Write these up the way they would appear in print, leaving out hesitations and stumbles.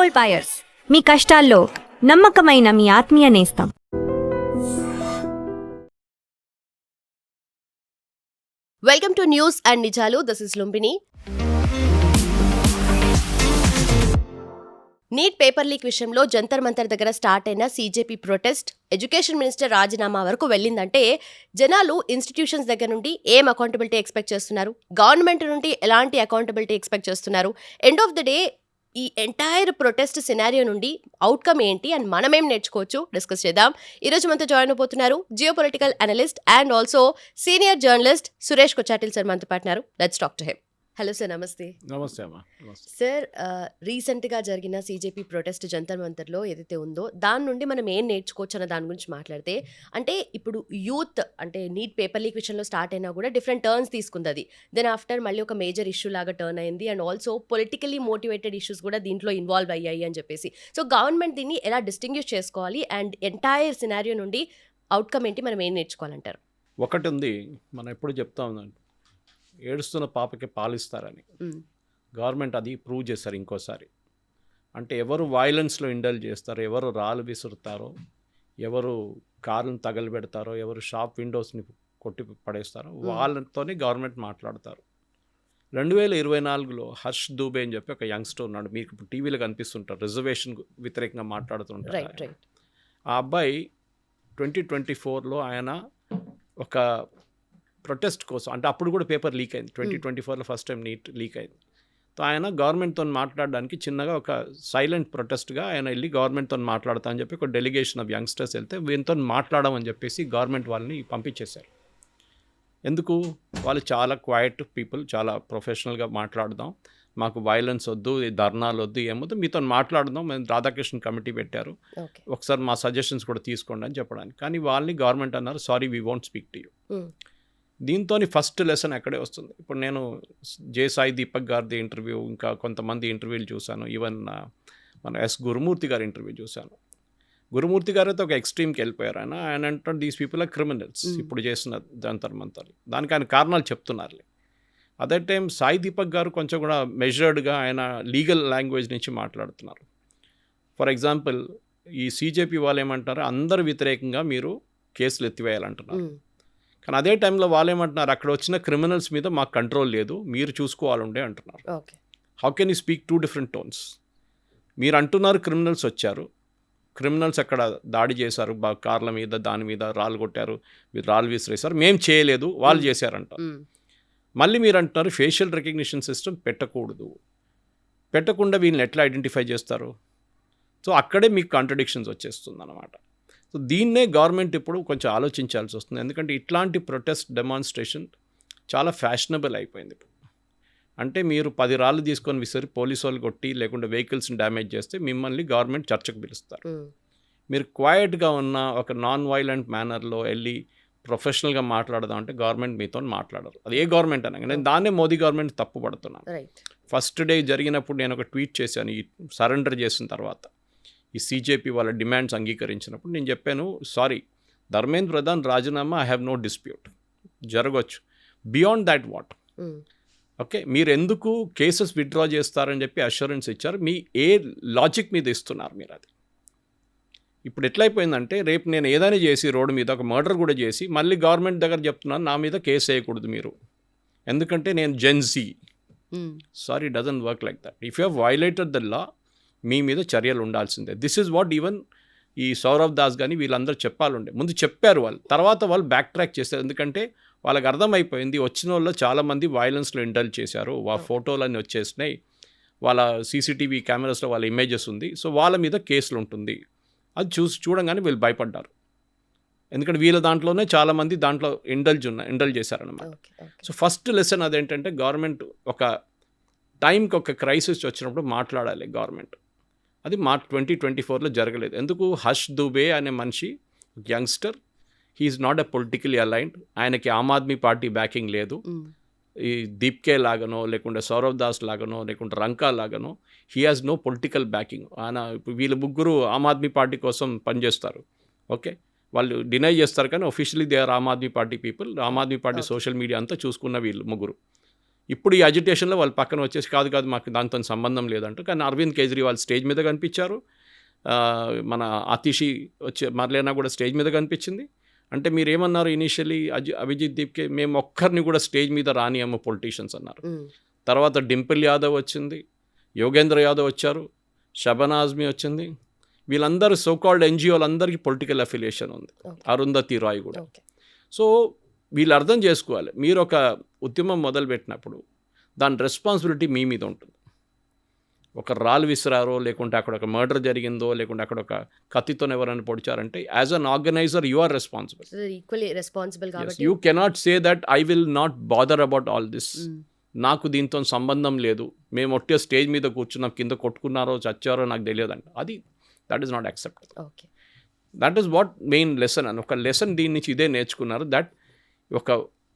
Gold buyers, మీ కష్టాల్లో నమ్మకమైన మీ ఆత్మీయ నేస్తం. వెల్కమ్ టు న్యూస్ అండ్ నిజాలు. This is Lumbini. Neat paper leak విషయంలో జంతర్ మంతర్ దగ్గర స్టార్ట్ అయిన సీజేపీ ప్రొటెస్ట్ ఎడ్యుకేషన్ మినిస్టర్ రాజీనామా వరకు వెళ్ళిందంటే జనాలు ఇన్స్టిట్యూషన్స్ దగ్గర నుండి ఏం అకౌంటబిలిటీ ఎక్స్పెక్ట్ చేస్తున్నారు, గవర్నమెంట్ నుండి ఎలాంటి అకౌంటబిలిటీ ఎక్స్పెక్ట్ చేస్తున్నారు, ఎండ్ ఆఫ్ ద డే ఈ ఎంటైర్ ప్రొటెస్ట్ సినారియో నుండి అవుట్కమ్ ఏంటి అండ్ మనమేం నేర్చుకోవచ్చు డిస్కస్ చేద్దాం. ఈరోజు మనతో జాయిన్ అయిపోతున్నారు geopolitical analyst and also senior journalist Suresh Kochattil sir మనతో పాటున్నారు. Let's talk to him. Hello sir, నమస్తే. నమస్తే అమ్మా. సార్, రీసెంట్గా జరిగిన సీజేపీ ప్రొటెస్ట్ జంతర్ మంతర్లో ఏదైతే ఉందో దాని నుండి మనం ఏం నేర్చుకోవచ్చు అన్న దాని గురించి మాట్లాడితే, అంటే ఇప్పుడు యూత్ అంటే నీట్ పేపర్ లీక్ విషయంలో స్టార్ట్ అయినా కూడా డిఫరెంట్ టర్న్స్ తీసుకుంది. అది దెన్ ఆఫ్టర్ మళ్ళీ ఒక మేజర్ ఇష్యూ లాగా టర్న్ అయింది and also politically motivated issues కూడా దీంట్లో ఇన్వాల్వ్ అయ్యాయి అని చెప్పేసి. సో గవర్నమెంట్ దీన్ని ఎలా డిస్టింగ్విష్ చేసుకోవాలి అండ్ ఎంటైర్ సినారియో నుండి అవుట్కమ్ ఏంటి, మనం ఏం నేర్చుకోవాలంటారు? ఒకటి ఉంది, మనం ఎప్పుడు చెప్తా ఉందండి, ఏడుస్తున్న పాపకి పాలిస్తారని. గవర్నమెంట్ అది ప్రూవ్ చేస్తారు ఇంకోసారి. అంటే ఎవరు వైలెన్స్లో ఇండల్ చేస్తారో, ఎవరు రాళ్ళు విసురుతారో, ఎవరు కార్లను తగలబెడతారో, ఎవరు షాప్ విండోస్ని కొట్టి పడేస్తారో వాళ్ళతోనే గవర్నమెంట్ మాట్లాడతారు. 2024లో హర్ష్ దూబే అని చెప్పి ఒక యంగ్స్టర్ ఉన్నాడు, మీకు ఇప్పుడు టీవీలో కనిపిస్తుంటారు, రిజర్వేషన్ వ్యతిరేకంగా మాట్లాడుతుంటారు. ఆ అబ్బాయి 2024లో ఆయన ఒక ప్రొటెస్ట్ కోసం, అంటే అప్పుడు కూడా పేపర్ లీక్ అయింది, 2024లో ఫస్ట్ టైం నీట్ లీక్ అయింది. సో ఆయన గవర్నమెంట్తో మాట్లాడడానికి చిన్నగా ఒక సైలెంట్ ప్రొటెస్ట్గా ఆయన వెళ్ళి గవర్నమెంట్తో మాట్లాడతా అని చెప్పి ఒక డెలిగేషన్ ఆఫ్ యంగ్స్టర్స్ వెళ్తే వీళ్ళతో మాట్లాడమని చెప్పేసి గవర్నమెంట్ వాళ్ళని పంపించేశారు. ఎందుకు? వాళ్ళు చాలా క్వైట్ పీపుల్, చాలా ప్రొఫెషనల్గా మాట్లాడదాం, మాకు వైలెన్స్ వద్దు, ధర్నాలు వద్దు, ఏమొద్దు, మీతో మాట్లాడదాం, మేము రాధాకృష్ణ కమిటీ పెట్టారు, ఒకసారి మా సజెషన్స్ కూడా తీసుకోండి అని చెప్పడానికి. కానీ వాళ్ళని గవర్నమెంట్ అన్నారు, sorry we won't speak to you. దీంతో ఫస్ట్ లెసన్ ఎక్కడే వస్తుంది. ఇప్పుడు నేను సాయి దీపక్ గారిది ఇంటర్వ్యూ, ఇంకా కొంతమంది ఇంటర్వ్యూలు చూశాను, ఈవెన్ మన గురుమూర్తి గారి ఇంటర్వ్యూ చూశాను. గురుమూర్తి గారు అయితే ఒక ఎక్స్ట్రీమ్కి వెళ్ళిపోయారు. ఆయన అంటారు దీస్ పీపుల్ ఆర్ క్రిమినల్స్, ఇప్పుడు చేసిన జంతర్ మంతర్. దానికి ఆయన కారణాలు చెప్తున్నారు. అదే టైం సాయి దీపక్ గారు కొంచెం కూడా మెజర్డ్గా ఆయన లీగల్ లాంగ్వేజ్ నుంచి మాట్లాడుతున్నారు. ఫర్ ఎగ్జాంపుల్, ఈ సీజేపీ వాళ్ళు ఏమంటారు, అందరు వ్యతిరేకంగా మీరు కేసులు ఎత్తివేయాలంటున్నారు. కానీ అదే టైంలో వాళ్ళు ఏమంటున్నారు, అక్కడ వచ్చిన క్రిమినల్స్ మీద మాకు కంట్రోల్ లేదు, మీరు చూసుకోవాలండే అంటున్నారు. How can you speak two different tones? మీరు అంటున్నారు క్రిమినల్స్ వచ్చారు, క్రిమినల్స్ అక్కడ దాడి చేశారు, కార్ల మీద దాని మీద రాళ్ళు కొట్టారు, మీరు రాళ్ళు విసిరేశారు, మేము చేయలేదు, వాళ్ళు చేశారంట. మళ్ళీ మీరు అంటున్నారు ఫేషియల్ రికగ్నిషన్ సిస్టమ్ పెట్టకూడదు, పెట్టకుండా వీళ్ళని ఎట్లా ఐడెంటిఫై చేస్తారు? సో అక్కడే మీకు కాంట్రడిక్షన్స్ వచ్చేస్తుంది అన్నమాట. సో దీన్నే గవర్నమెంట్ ఇప్పుడు కొంచెం ఆలోచించాల్సి వస్తుంది. ఎందుకంటే ఇట్లాంటి ప్రొటెస్ట్ డెమాన్స్ట్రేషన్ చాలా ఫ్యాషనబుల్ అయిపోయింది ఇప్పుడు. అంటే మీరు 10 రాళ్ళు తీసుకొని విసిరి పోలీసు వాళ్ళు కొట్టి లేకుంటే వెహికల్స్ని డ్యామేజ్ చేస్తే మిమ్మల్ని గవర్నమెంట్ చర్చకు పిలుస్తారు. మీరు క్వైట్గా ఉన్న ఒక నాన్ వైలెంట్ మేనర్లో వెళ్ళి ప్రొఫెషనల్గా మాట్లాడదాం అంటే గవర్నమెంట్ మీతో మాట్లాడరు. అది ఏ గవర్నమెంట్ అనగా నేను దాన్నే మోదీ గవర్నమెంట్ తప్పు పడుతున్నాను. ఫస్ట్ డే జరిగినప్పుడు నేను ఒక ట్వీట్ చేశాను, ఈ సరెండర్ చేసిన తర్వాత ఈ సీజేపీ వాళ్ళ డిమాండ్స్ అంగీకరించినప్పుడు నేను చెప్పాను, సారీ ధర్మేంద్ర ప్రధాన్ రాజీనామా ఐ హ్యావ్ నో డిస్ప్యూట్, జరగవచ్చు, బియాండ్ దాట్ వాట్? ఓకే, మీరు ఎందుకు కేసెస్ విత్డ్రా చేస్తారని చెప్పి అష్యూరెన్స్ ఇచ్చారు, మీ ఏ లాజిక్ మీద ఇస్తున్నారు మీరు? అది ఇప్పుడు ఎట్లయిపోయిందంటే రేపు నేను ఏదైనా చేసి రోడ్డు మీద ఒక మర్డర్ కూడా చేసి మళ్ళీ గవర్నమెంట్ దగ్గర చెప్తున్నాను నా మీద కేసు వేయకూడదు మీరు, ఎందుకంటే నేను gen Z. Sorry, doesn't work like that. If you have violated the law మీ మీద చర్యలు ఉండాల్సిందే. దిస్ ఈజ్ వాట్ ఈవెన్ ఈ సౌరవ్ దాస్ కానీ వీళ్ళందరూ చెప్పాలండే. ముందు చెప్పారు వాళ్ళు, తర్వాత వాళ్ళు బ్యాక్ ట్రాక్ చేశారు. ఎందుకంటే వాళ్ళకి అర్థమైపోయింది వచ్చిన వాళ్ళు చాలామంది వైలెన్స్లో ఇండల్జ్ చేశారు, వాళ్ళ ఫోటోలన్నీ వచ్చేసినాయి, వాళ్ళ సీసీటీవీ కెమెరాస్లో వాళ్ళ ఇమేజెస్ ఉంది, సో వాళ్ళ మీద కేసులు ఉంటుంది. అది చూడంగానే వీళ్ళు భయపడ్డారు, ఎందుకంటే వీళ్ళ దాంట్లోనే చాలామంది దాంట్లో ఇండల్జ్ చేశారన్నమాట. సో ఫస్ట్ లెసన్ అదేంటంటే గవర్నమెంట్ ఒక టైంకి ఒక క్రైసిస్ వచ్చినప్పుడు మాట్లాడాలి గవర్నమెంట్. అది 2024లో జరగలేదు. ఎందుకు? హర్ష్ దూబే అనే మనిషి youngster, he is not a politically aligned, ఆయనకి ఆమ్ ఆద్మీ పార్టీ బ్యాకింగ్ లేదు. ఈ దీప్కే లాగానో లేకుంటే సౌరవ్ దాస్ లాగానో లేకుంటే రంకా లాగానో he has no political backing. ఆయన వీళ్ళు ముగ్గురు ఆమ్ ఆద్మీ పార్టీ కోసం పనిచేస్తారు. ఓకే, వాళ్ళు డినై చేస్తారు కానీ officially they are Aam Aadmi party people. Aam Aadmi party social media అంతా చూసుకున్న వీళ్ళు ముగ్గురు. ఇప్పుడు ఈ అజిటేషన్లో వాళ్ళు పక్కన వచ్చేసి కాదు మాకు దాంతో సంబంధం లేదంటూ. కానీ అరవింద్ కేజ్రీవాల్ స్టేజ్ మీద కనిపించారు, మన అతిషి వచ్చే మర్లేనా కూడా స్టేజ్ మీద కనిపించింది. అంటే మీరు ఏమన్నారు ఇనీషియలీ అభిజిత్ దీప్కే మేము ఒక్కరిని కూడా స్టేజ్ మీద రానియమ్మ పొలిటీషియన్స్ అన్నారు. తర్వాత డింపుల్ యాదవ్ వచ్చింది, యోగేంద్ర యాదవ్ వచ్చారు, షబనా ఆజ్మీ వచ్చింది. వీళ్ళందరూ సోకాల్డ్ ఎన్జిఓలందరికీ పొలిటికల్ అఫిలియేషన్ ఉంది, అరుంధతి రాయ్ కూడా. సో వీళ్ళు అర్థం చేసుకోవాలి, మీరు ఒక ఉద్యమం మొదలుపెట్టినప్పుడు దాని రెస్పాన్సిబిలిటీ మీ మీద ఉంటుంది. ఒక రాళ్ళు విసిరారో, లేకుంటే అక్కడ ఒక మర్డర్ జరిగిందో, లేకుంటే అక్కడ ఒక కత్తితో ఎవరైనా పొడిచారంటే as an organiser you are responsible. Equally responsible కాబట్టి you cannot say that I will not bother about all this, నాకు దీంతో సంబంధం లేదు, మేము ఒట్టే స్టేజ్ మీద కూర్చున్నాం, కింద కొట్టుకున్నారో చచ్చారో నాకు తెలియదండి. అది that is not acceptable. Okay, that is what main lesson అని. ఒక లెసన్ దీని నుంచి ఇదే నేర్చుకున్నారు, దట్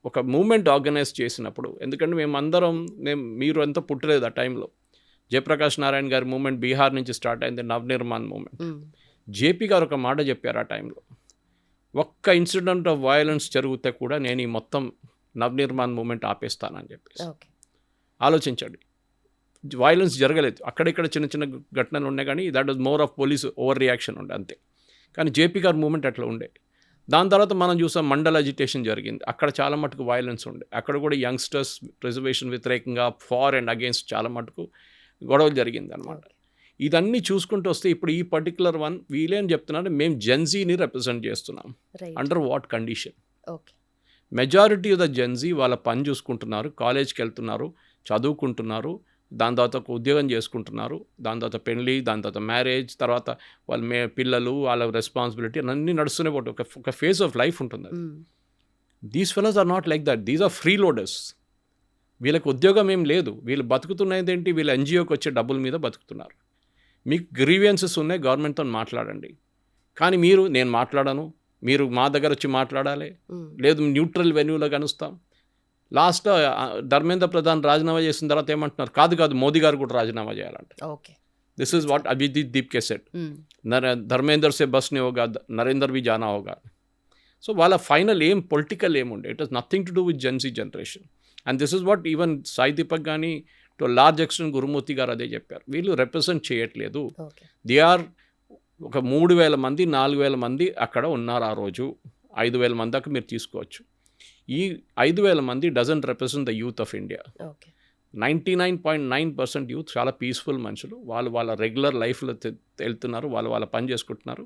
ఒక మూమెంట్ ఆర్గనైజ్ చేసినప్పుడు, ఎందుకంటే మీరు ఎంతో పుట్టలేదు ఆ టైంలో. జయప్రకాష్ నారాయణ గారి మూమెంట్ బీహార్ నుంచి స్టార్ట్ అయింది, నవనిర్మాణ్ మూమెంట్. జేపీ గారు ఒక మాట చెప్పారు ఆ టైంలో, ఒక్క ఇన్సిడెంట్ ఆఫ్ వయలెన్స్ జరిగితే కూడా నేను ఈ మొత్తం నవనిర్మాణ్ మూమెంట్ ఆపేస్తానని చెప్పేసి. ఆలోచించండి, వయలెన్స్ జరగలేదు, అక్కడిక్కడ చిన్న చిన్న ఘటనలు ఉన్నాయి, కానీ that was more of police over reaction ఉండే అంతే. కానీ జేపీ గారి మూమెంట్ అట్లా ఉండే. దాని తర్వాత మనం చూసాం మండల్ అజిటేషన్ జరిగింది, అక్కడ చాలా మటుకు వయలెన్స్ ఉండే. అక్కడ కూడా యంగ్స్టర్స్ రిజర్వేషన్ వ్యతిరేకంగా ఫార్ అండ్ అగేన్స్ట్ చాలా మటుకు గొడవలు జరిగింది అనమాట. ఇదన్నీ చూసుకుంటూ వస్తే ఇప్పుడు ఈ పర్టికులర్ వన్ వీళ్ళేం చెప్తున్నారు, మేము జెన్జీని రిప్రజెంట్ చేస్తున్నాం. Under what condition? Majority of the Gen Z వాళ్ళ పని చూసుకుంటున్నారు, కాలేజ్కి వెళ్తున్నారు, చదువుకుంటున్నారు, దాని తర్వాత ఒక ఉద్యోగం చేసుకుంటున్నారు, దాని తర్వాత పెళ్ళి, దాని తర్వాత మ్యారేజ్, తర్వాత వాళ్ళ పిల్లలు, వాళ్ళ రెస్పాన్సిబిలిటీ అన్నీ నడుస్తూనే పోతే ఒక ఫేజ్ ఆఫ్ లైఫ్ ఉంటుంది. These fellows are not like that, these are freeloaders. వీళ్ళకి ఉద్యోగం ఏం లేదు, వీళ్ళు బతుకుతున్నది ఏంటి, వీళ్ళు ఎన్జిఓకి వచ్చే డబ్బుల మీద బతుకుతున్నారు. మీకు గ్రీవియన్సెస్ ఉన్నాయి, గవర్నమెంట్తో మాట్లాడండి. కానీ నేను మాట్లాడను, మీరు మా దగ్గర వచ్చి మాట్లాడాలి, లేదు న్యూట్రల్ వెన్యూలో కనుస్తాం. లాస్ట్ ధర్మేంద్ర ప్రధాన్ రాజీనామా చేసిన తర్వాత ఏమంటున్నారు, కాదు మోదీ గారు కూడా రాజీనామా చేయాలంట. This is what Abhijit Dipke said, Dharmender సే బస్ ని హోగా, నరేందర్ బి జానా హోగా. సో వాళ్ళ ఫైనల్ పొలిటికల్ ఏముండే, it has nothing to do with Gen Z generation. And this is what even Sai Deepak కానీ టు లార్జ్ ఎక్స్టెంట్ గురుమూర్తి గారు అదే చెప్పారు, వీళ్ళు రిప్రజెంట్ చేయట్లేదు. దే ఆర్ ఒక 3,000 మంది 4,000 మంది అక్కడ ఉన్నారు ఆ రోజు, 5,000 మంది దాకా మీరు తీసుకోవచ్చు. ఈ 5,000 మంది doesn't represent the youth of India. 99.9% youth చాలా పీస్ఫుల్ మనుషులు, వాళ్ళ రెగ్యులర్ లైఫ్లో వెళ్తున్నారు, వాళ్ళ పని చేసుకుంటున్నారు.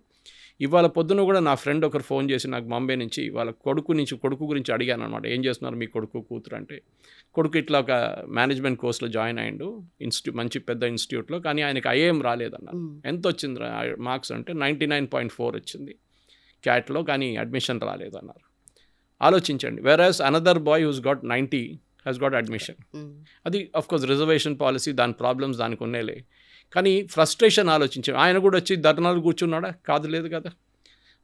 ఇవాళ పొద్దున కూడా నా ఫ్రెండ్ ఒకరు ఫోన్ చేసి నాకు బాంబే నుంచి వాళ్ళ కొడుకు గురించి అడిగాను అనమాట, ఏం చేస్తున్నారు మీ కొడుకు కూతురు అంటే, కొడుకు ఇట్లా ఒక మేనేజ్మెంట్ కోర్సులో జాయిన్ అయ్యిండు, మంచి పెద్ద ఇన్స్టిట్యూట్లో, కానీ ఆయనకి ఐఏఎం రాలేదన్నారు. ఎంత వచ్చింది మార్క్స్ అంటే 99.4 వచ్చింది క్యాట్లో, కానీ అడ్మిషన్ రాలేదన్నారు. ఆలోచించండి. Whereas another boy who's got 90 has got admission. అది అఫ్కోర్స్ రిజర్వేషన్ పాలసీ, దాని ప్రాబ్లమ్స్ దానికి ఉన్నేలే, కానీ ఫ్రస్ట్రేషన్ ఆలోచించాం. ఆయన కూడా వచ్చి ధర్నాలు కూర్చున్నాడా? కాదు, లేదు కదా.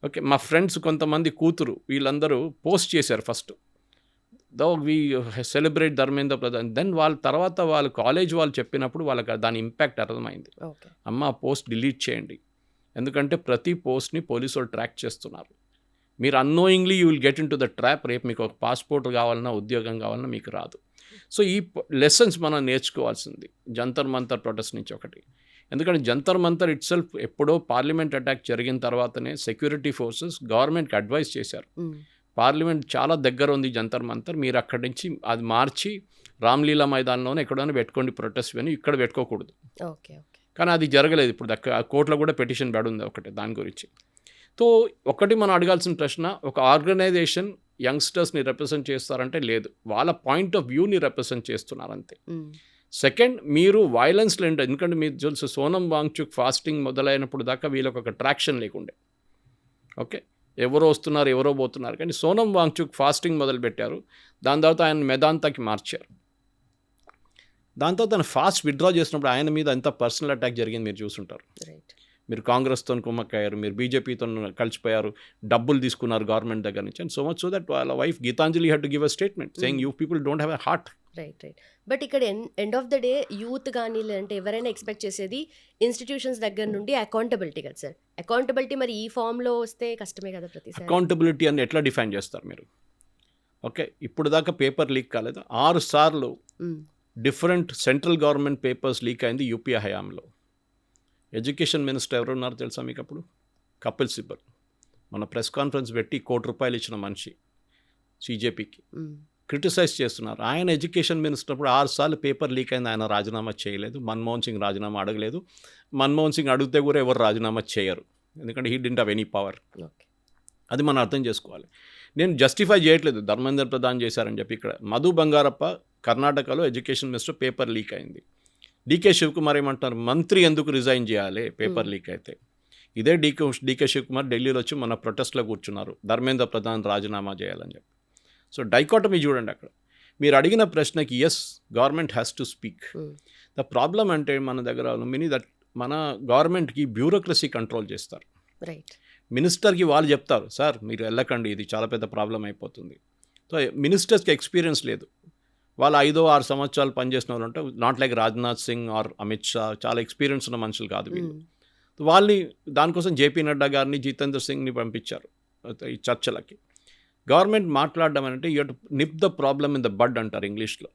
ఓకే, మా ఫ్రెండ్స్ కొంతమంది కూతురు వీళ్ళందరూ పోస్ట్ చేశారు first, though we celebrate Dharmendra Pradhan. Then వాళ్ళ తర్వాత వాళ్ళు కాలేజ్ వాళ్ళు చెప్పినప్పుడు వాళ్ళకి దాని ఇంపాక్ట్ అర్థమైంది. అమ్మ పోస్ట్ డిలీట్ చేయండి, ఎందుకంటే ప్రతి పోస్ట్ని పోలీసు వాళ్ళు ట్రాక్ చేస్తున్నారు. మీరు annoyingly you will get into the trap. రేపు మీకు ఒక పాస్పోర్ట్ కావాలన్నా, ఉద్యోగం కావాలన్నా మీకు రాదు. సో ఈ లెసన్స్ మనం నేర్చుకోవాల్సింది జంతర్ మంతర్ ప్రొటెస్ట్ నుంచి ఒకటి. ఎందుకంటే జంతర్ మంతర్ ఇట్ సెల్ఫ్ ఎప్పుడో పార్లమెంట్ అటాక్ జరిగిన తర్వాతనే సెక్యూరిటీ ఫోర్సెస్ గవర్నమెంట్కి అడ్వైస్ చేశారు, పార్లమెంట్ చాలా దగ్గర ఉంది జంతర్ మంతర్, మీరు అక్కడి నుంచి అది మార్చి రామ్లీలా మైదానంలోనే ఎక్కడైనా పెట్టుకోండి ప్రొటెస్ట్ అని, ఇక్కడ పెట్టుకోకూడదు. కానీ అది జరగలేదు. ఇప్పుడు కోర్టులో కూడా పెటిషన్ పడుంది ఒకటి దాని గురించి. సో ఒకటి మనం అడగాల్సిన ప్రశ్న, ఒక ఆర్గనైజేషన్ యంగ్స్టర్స్ని రిప్రజెంట్ చేస్తారంటే లేదు, వాళ్ళ పాయింట్ ఆఫ్ వ్యూని రిప్రజెంట్ చేస్తున్నారు అంతే. సెకండ్, మీరు వైలెన్స్ లేండి. ఎందుకంటే మీరు తెలుసు సోనం వాంగ్చుక్ ఫాస్టింగ్ మొదలైనప్పుడు దాకా వీళ్ళకి ఒక ట్రాక్షన్ లేకుండే. ఓకే, ఎవరో వస్తున్నారు ఎవరో పోతున్నారు, కానీ సోనం వాంగ్చుక్ ఫాస్టింగ్ మొదలుపెట్టారు, దాని తర్వాత ఆయన మెదాంతాకి మార్చారు. దాని తర్వాత ఆయన ఫాస్ట్ విత్డ్రా చేసినప్పుడు ఆయన మీద ఎంత పర్సనల్ అటాక్ జరిగింది మీరు చూసుంటారు. మీరు కాంగ్రెస్తో కుమ్మక్కయ్యారు, మీరు బీజేపీతో కలిసిపోయారు, డబ్బులు తీసుకున్నారు గవర్నమెంట్ దగ్గర నుంచి, and so much so that వాళ్ళ wife Geetanjali had to give a statement saying you people don't have a heart. Right. But ఇక్కడ end of the day youth కానీ లేదంటే ఎవరైనా ఎక్స్పెక్ట్ చేసేది ఇన్స్టిట్యూషన్స్ దగ్గర నుండి అకౌంటబిలిటీ కదా సార్. అకౌంటబిలిటీ మరి ఈ ఫామ్లో వస్తే కష్టమే కదా. ప్రతిసారి అకౌంటబిలిటీ అని ఎట్లా డిఫైన్ చేస్తారు మీరు? ఓకే, ఇప్పుడు దాకా పేపర్ లీక్ కాలేదు, 6 సార్లు different central government papers leak అయింది యూపీఏ హయాంలో. ఎడ్యుకేషన్ మినిస్టర్ ఎవరు ఉన్నారు తెలుసా మీకు అప్పుడు? కపిల్ సిబల్. మన ప్రెస్ కాన్ఫరెన్స్ పెట్టి ₹1 కోటి ఇచ్చిన మనిషి సీజేపీకి క్రిటిసైజ్ చేస్తున్నారు. ఆయన ఎడ్యుకేషన్ మినిస్టర్ అప్పుడు 6 సార్లు పేపర్ లీక్ అయింది, ఆయన రాజీనామా చేయలేదు. మన్మోహన్ సింగ్ రాజీనామా అడగలేదు. మన్మోహన్ సింగ్ అడిగితే కూడా ఎవరు రాజీనామా చేయరు, ఎందుకంటే he didn't have any power. అది మనం అర్థం చేసుకోవాలి. నేను జస్టిఫై చేయట్లేదు ధర్మేంద్ర ప్రధాన్ చేశారని చెప్పి. ఇక్కడ మధు బంగారప్ప కర్ణాటకలో ఎడ్యుకేషన్ మినిస్టర్, పేపర్ లీక్ అయింది. డీకే శివకుమార్ ఏమంటున్నారు, మంత్రి ఎందుకు రిజైన్ చేయాలి పేపర్ లీక్ అయితే? ఇదే డీకే శివకుమార్ ఢిల్లీలో వచ్చి మన ప్రొటెస్ట్లో కూర్చున్నారు, ధర్మేంద్ర ప్రధాన్ రాజీనామా చేయాలని చెప్పి. సో డైకాటమీ చూడండి అక్కడ. మీరు అడిగిన ప్రశ్నకి yes, government has to speak. The problem అంటే మన దగ్గర మన గవర్నమెంట్కి బ్యూరోక్రసీ కంట్రోల్ చేస్తారు. రైట్. మినిస్టర్కి వాళ్ళు చెప్తారు, సార్ మీరు వెళ్ళకండి, ఇది చాలా పెద్ద ప్రాబ్లం అయిపోతుంది. సో మినిస్టర్స్కి ఎక్స్పీరియన్స్ లేదు. వాళ్ళు 5-6 సంవత్సరాలు పనిచేసిన వాళ్ళు అంటే not like Rajnath Singh or Amit Shah, చాలా ఎక్స్పీరియన్స్ ఉన్న మనుషులు కాదు వీళ్ళు. వాళ్ళని దానికోసం జేపీ నడ్డా గారిని, జితేంద్ర సింగ్ని పంపించారు ఈ చర్చలకి. గవర్నమెంట్ మాట్లాడడం అంటే you to nip the problem in the bud అంటారు ఇంగ్లీష్లో.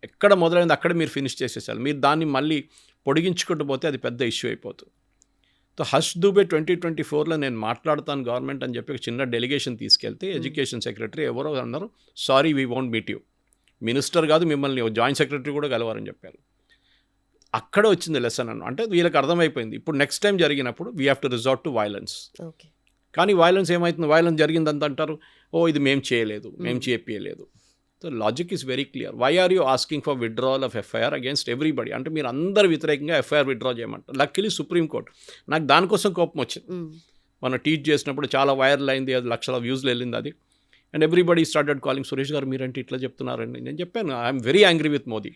ఎక్కడ మొదలైంది అక్కడ మీరు ఫినిష్ చేసేసారు. మీరు దాన్ని మళ్ళీ పొడిగించుకుంటూ పోతే అది పెద్ద ఇష్యూ అయిపోతుంది. సో హర్ష్ దూబే 2024లో నేను మాట్లాడతాను గవర్నమెంట్ అని చెప్పి ఒక చిన్న డెలిగేషన్ తీసుకెళ్తే ఎడ్యుకేషన్ సెక్రటరీ ఎవరో అన్నారు, sorry we won't meet you. Minister కాదు, మిమ్మల్ని జాయింట్ సెక్రటరీ కూడా కలవారని చెప్పారు. అక్కడ వచ్చింది లెసన్ అంటే వీళ్ళకి అర్థమైపోయింది, ఇప్పుడు నెక్స్ట్ టైం జరిగినప్పుడు we have to resort to violence. కానీ వైలెన్స్ ఏమవుతుంది, వైలెన్స్ జరిగిందంత అంటారు, ఓ ఇది మేము చేయలేదు, మేము చేపియలేదు. So logic is very clear. Why are you asking for withdrawal of FIR against everybody? అంటే మీరు అందరు వ్యతిరేకంగా ఎఫ్ఐఆర్ విత్డ్రా చేయమంటారు. లక్కీలీ సుప్రీంకోర్టు, నాకు దానికోసం కోపం వచ్చింది. మనం ట్వీట్ చేసినప్పుడు చాలా వైరల్ అయింది, అది లక్షల వ్యూస్లో వెళ్ళింది అది. And everybody started calling, Suresh గారు మీరంటే ఇట్లా చెప్తున్నారండి. నేను చెప్పాను, I'm very angry with Modi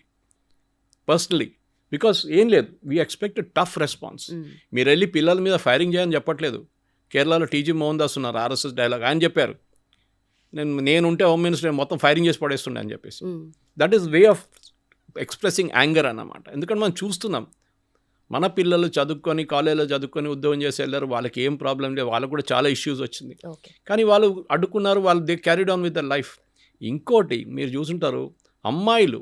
personally, because ఏం లేదు, వీ ఎక్స్పెక్ట్ టఫ్ రెస్పాన్స్. మీరు వెళ్ళి పిల్లల మీద ఫైరింగ్ చేయని చెప్పట్లేదు. కేరళలో టీజీ మోహన్ దాస్ ఉన్నారు, ఆర్ఎస్ఎస్ డైలాగ్, ఆయన చెప్పారు, నేనుంటే హోమ్ మినిస్టర్ మొత్తం ఫైరింగ్ చేసి పడేస్తుండే అని చెప్పేసి. That is way of expressing anger అన్నమాట. ఎందుకంటే మనం చూస్తున్నాం, మన పిల్లలు చదువుకొని కాలేజీలో చదువుకొని ఉద్యోగం చేసి వెళ్ళారు, వాళ్ళకి ఏం ప్రాబ్లం లేదు, వాళ్ళకు కూడా చాలా ఇష్యూస్ వచ్చింది, కానీ వాళ్ళు అడ్డుకున్నారు, వాళ్ళు they carried on with the life. ఇంకోటి మీరు చూసుంటారు, అమ్మాయిలు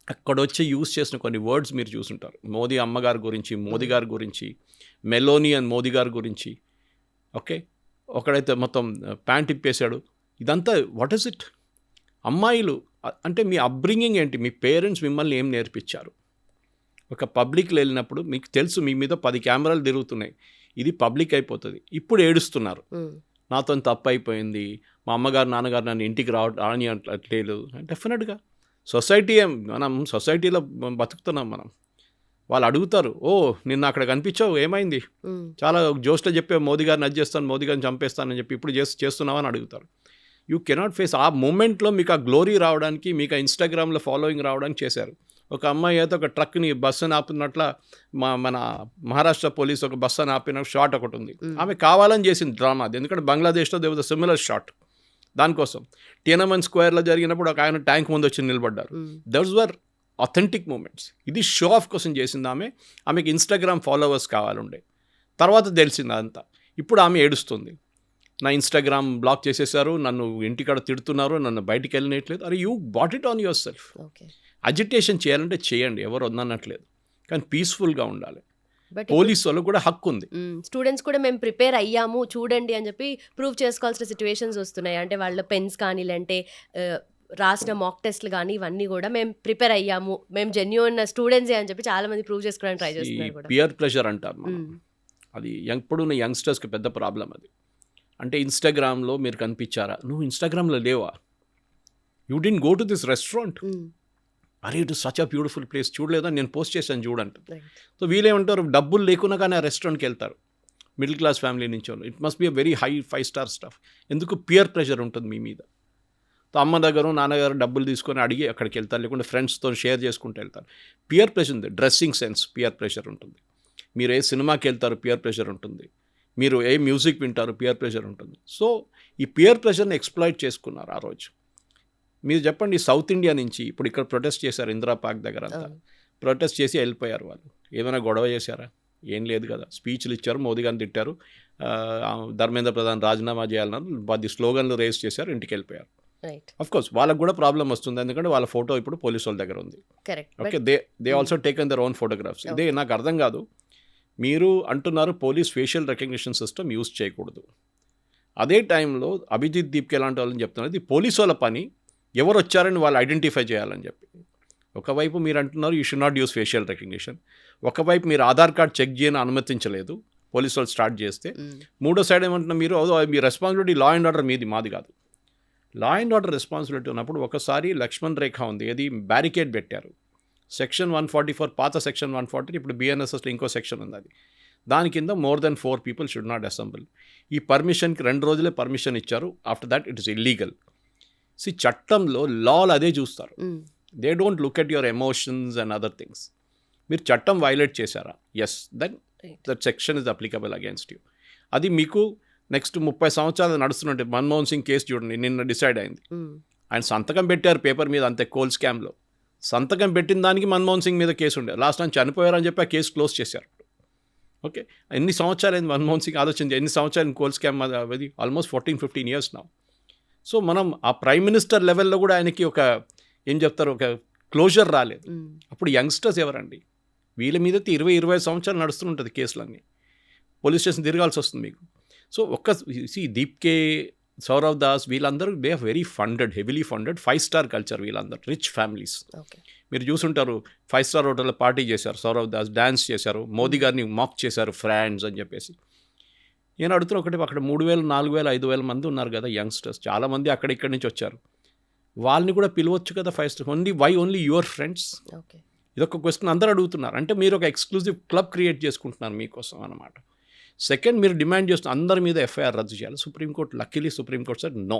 అక్కడ వచ్చి యూజ్ చేసిన కొన్ని వర్డ్స్ మీరు చూసుంటారు, మోదీ అమ్మగారి గురించి, మోదీ గారి గురించి, మెలోనీ అండ్ మోదీ గారి గురించి. ఓకే, ఒకడైతే మొత్తం ప్యాంట్ ఇప్పేశాడు. ఇదంతా వాట్ ఈస్ ఇట్? అమ్మాయిలు అంటే మీ అప్బ్రింగింగ్ ఏంటి? మీ పేరెంట్స్ మిమ్మల్ని ఏం నేర్పించారు? ఒక పబ్లిక్లో వెళ్ళినప్పుడు మీకు తెలుసు మీ మీద 10 కెమెరాలు తిరుగుతున్నాయి, ఇది పబ్లిక్ అయిపోతుంది, ఇప్పుడు ఏడుస్తున్నారు, నాతో తప్పు అయిపోయింది, మా అమ్మగారు నాన్నగారు నన్ను ఇంటికి రాని అట్లేదు. డెఫినెట్గా మనం సొసైటీలో బతుకుతున్నాం మనం. వాళ్ళు అడుగుతారు, ఓ నిన్న అక్కడ కనిపించావు, ఏమైంది, చాలా జోష్లో చెప్పే మోదీ గారిని అది చేస్తాను, మోదీ గారిని చంపేస్తానని చెప్పి ఇప్పుడు చేస్తున్నావని అడుగుతారు. You cannot face. ఆ మూమెంట్లో మీకు ఆ గ్లోరీ రావడానికి, మీకు ఆ ఇన్స్టాగ్రామ్లో ఫాలోయింగ్ రావడానికి చేశారు. ఒక అమ్మాయి అయితే ఒక ట్రక్ని బస్సుని ఆపినట్ల మన మహారాష్ట్ర పోలీస్ ఒక బస్సుని ఆపిన షాట్ ఒకటి ఉంది, ఆమె కావాలని చేసింది డ్రామా అది. ఎందుకంటే బంగ్లాదేశ్లో they was a similar shot. దానికోసం టియనమన్ స్క్వేర్లో జరిగినప్పుడు ఒక ఆయన ట్యాంక్ ముందు వచ్చి నిలబడ్డారు. That's were authentic moments. ఇది షో ఆఫ్ కోసం చేసింది ఆమెకి ఇన్స్టాగ్రామ్ ఫాలోవర్స్ కావాలండే. తర్వాత తెలిసింది అంతా. ఇప్పుడు ఆమె ఏడుస్తుంది, నా ఇన్స్టాగ్రామ్ బ్లాక్ చేసేసారు, నన్ను ఇంటికాడ తిడుతున్నారు, నన్ను బయటికి వెళ్ళినట్లేదు. అరే you bought it on your self. Agitation చేయాలంటే చేయండి, ఎవరు వద్దనట్లేదు, కానీ పీస్ఫుల్గా ఉండాలి. పోలీసు వాళ్ళకు కూడా హక్కు ఉంది. స్టూడెంట్స్ కూడా మేము ప్రిపేర్ అయ్యాము చూడండి అని చెప్పి ప్రూవ్ చేసుకోవాల్సిన సిచ్యువేషన్స్ వస్తున్నాయి. అంటే వాళ్ళ పెన్స్ కానీ, లేదంటే రాసిన మాక్ టెస్ట్లు కానీ, ఇవన్నీ కూడా మేము ప్రిపేర్ అయ్యాము, మేము జెన్యూన్ స్టూడెంట్సే అని చెప్పి చాలా మంది ప్రూవ్ చేసుకోవడానికి ట్రై చేస్తున్నారు. పియర్ ప్రెషర్ అంటారు, అది ఇప్పుడున్న యంగ్స్టర్స్కి పెద్ద ప్రాబ్లం. అది అంటే ఇన్స్టాగ్రామ్లో మీరు కనిపించారా, నువ్వు ఇన్స్టాగ్రామ్లో లేవా, you didn't go to this restaurant, అరే it is such a beautiful place, చూడలేదా, నేను పోస్ట్ చేశాను చూడంట. సో వీళ్ళేమంటారు, డబ్బులు లేకున్నా కానీ ఆ రెస్టారెంట్కి వెళ్తారు, మిడిల్ క్లాస్ ఫ్యామిలీ నుంచి వాళ్ళు. It must be a very high 5-star stuff. ఎందుకు? పియర్ ప్రెషర్ ఉంటుంది మీ మీద. సో అమ్మ దగ్గర నాన్నగారు డబ్బులు తీసుకొని అడిగి అక్కడికి వెళ్తారు, లేకుంటే ఫ్రెండ్స్తో షేర్ చేసుకుంటూ వెళ్తారు. పియర్ ప్రెషర్ ఉంది. డ్రెస్సింగ్ సెన్స్ పియర్ ప్రెషర్ ఉంటుంది. మీరు ఏ సినిమాకి వెళ్తారు, పియర్ ప్రెషర్ ఉంటుంది. మీరు ఏ మ్యూజిక్ వింటారు, పియర్ ప్రెషర్ ఉంటుంది. సో ఈ పియర్ ప్రెషర్ని ఎక్స్ప్లాయిట్ చేసుకున్నారు ఆ రోజు. మీరు చెప్పండి, సౌత్ ఇండియా నుంచి ఇప్పుడు ఇక్కడ ప్రొటెస్ట్ చేశారు, ఇందిరా పార్క్ దగ్గర అంతా ప్రొటెస్ట్ చేసి వెళ్ళిపోయారు. వాళ్ళు ఏమైనా గొడవ చేశారా? ఏం లేదు కదా. స్పీచ్లు ఇచ్చారు, మోదీ గారిని తిట్టారు, ధర్మేంద్ర ప్రధాన్ రాజీనామా చేయాలన్నారు, 10 స్లోగన్లు రేస్ చేశారు, ఇంటికి వెళ్ళిపోయారు. రైట్, అఫ్ కోర్స్ వాళ్ళకు కూడా ప్రాబ్లం వస్తుంది, ఎందుకంటే వాళ్ళ ఫోటో ఇప్పుడు పోలీసు వాళ్ళ దగ్గర ఉంది. Correct. Okay, they also taken their own photographs. ఇదే నాకు అర్థం కాదు, మీరు అంటున్నారు police facial recognition system use చేయకూడదు, అదే టైంలో అభిజిత్ దీప్కి ఎలాంటి వాళ్ళని చెప్తున్నారు, ఇది పోలీసు వాళ్ళ పని, ఎవరు వచ్చారని వాళ్ళు ఐడెంటిఫై చేయాలని చెప్పి. ఒకవైపు మీరు అంటున్నారు you should not use facial recognition, ఒకవైపు మీరు ఆధార్ కార్డ్ చెక్ చేయని అనుమతించలేదు పోలీసు వాళ్ళు స్టార్ట్ చేస్తే, మూడో సైడ్ ఏమంటున్నా మీరు మీ రెస్పాన్సిబిలిటీ లా అండ్ ఆర్డర్ మీది, మాది కాదు. లా అండ్ ఆర్డర్ రెస్పాన్సిబిలిటీ ఉన్నప్పుడు ఒకసారి లక్ష్మణ్ రేఖ ఉంది, అది బ్యారికేడ్ పెట్టారు, సెక్షన్ 144 పాత సెక్షన్ 140, ఇప్పుడు బిఎన్ఎస్ఎస్లో ఇంకో సెక్షన్ ఉంది, అది దాని కింద more than 4 people should not assemble. ఈ పర్మిషన్కి 2 రోజులే పర్మిషన్ ఇచ్చారు, after that it is illegal. చట్టంలో లాలు అదే చూస్తారు, they don't look at your emotions and other things. మీరు చట్టం వైలేట్ చేశారా, yes, then that section is applicable against you. అది మీకు నెక్స్ట్ 30 సంవత్సరాలు నడుస్తున్నట్టు మన్మోహన్ సింగ్ కేసు చూడండి, నిన్న డిసైడ్ అయింది, ఆయన సంతకం పెట్టారు పేపర్ మీద అంతే, కోల్ స్కామ్లో సంతకం పెట్టిన దానికి మన్మోహన్ సింగ్ మీద కేసు ఉండే, లాస్ట్ టైం చనిపోయారని చెప్పి ఆ కేసు క్లోజ్ చేశారు. ఓకే, ఎన్ని సంవత్సరాలు అయింది మన్మోహన్ సింగ్ ఆలోచించి, ఎన్ని సంవత్సరాలు కోల్ స్కామ్ అది ఆల్మోస్ట్ 14-15 years నా. సో మనం ఆ ప్రైమ్ మినిస్టర్ లెవెల్లో కూడా ఆయనకి ఒక ఏం చెప్తారు, ఒక క్లోజర్ రాలేదు. అప్పుడు యంగ్స్టర్స్ ఎవరండి, వీళ్ళ మీద 20-25 సంవత్సరాలు నడుస్తుంటుంది కేసులన్నీ, పోలీస్ స్టేషన్ తిరగాల్సి వస్తుంది మీకు. సో దీప్కే, సౌరవ్ దాస్, వీళ్ళందరూ they are very funded, heavily funded, 5-star culture, వీళ్ళందరూ రిచ్ ఫ్యామిలీస్. మీరు చూసుంటారు 5-star హోటల్లో పార్టీ చేశారు, సౌరవ్ దాస్ డ్యాన్స్ చేశారు, మోదీ గారిని మాక్ చేశారు ఫ్రాండ్స్ అని చెప్పేసి. నేను అడుగుతున్నా ఒకటి, అక్కడ 3,000, 4,000, 5,000 మంది ఉన్నారు కదా యంగ్స్టర్స్, చాలామంది అక్కడిక్కడి నుంచి వచ్చారు, వాళ్ళని కూడా పిలవచ్చు కదా 5-star, ఓన్లీ యువర్ ఫ్రెండ్స్. ఇదొక క్వశ్చన్ అందరూ అడుగుతున్నారు, అంటే మీరు ఒక ఎక్స్క్లూజివ్ క్లబ్ క్రియేట్ చేసుకుంటున్నారు మీకోసం అన్నమాట. సెకండ్, మీరు డిమాండ్ చేస్తున్న అందరి మీద ఎఫ్ఐఆర్ రద్దు చేయాలి, Supreme Court luckily Supreme Court sir no.